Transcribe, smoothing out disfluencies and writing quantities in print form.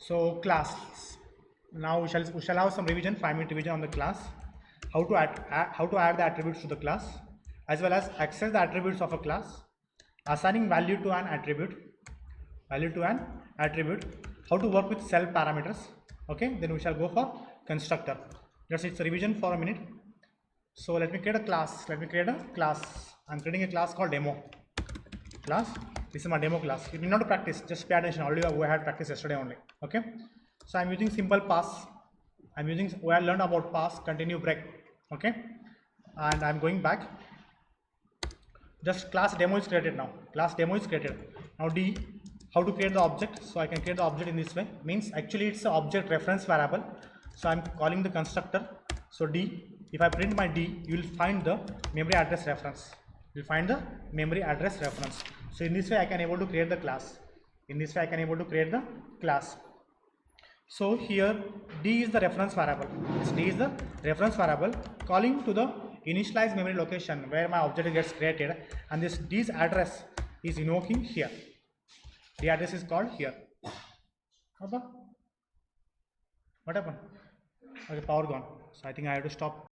So classes. Now we shall have some revision, 5-minute revision on the class. How to add the attributes to the class, as well as access the attributes of a class, assigning value to an attribute, how to work with self parameters. Okay, then we shall go for constructor. That's it's a revision for a minute. So let me create a class. I'm creating a class called demo class. This is my demo class. You need not to practice, just pay attention. Already we had practice yesterday only. Okay, so I'm using simple pass. We have learned about pass, continue, break. Okay, and I'm going back. Just class demo is created now. Now D, how to create the object. So I can create the object in this way. Means actually it's an object reference variable. So I'm calling the constructor. So D, if I print my D, you will find the memory address reference. So in this way I can able to create the class. So here D is the reference variable. Calling to the initialize memory location where my object gets created, and this D's address is invoking here. The address is called here. What happened? Okay, power gone. So I think I have to stop.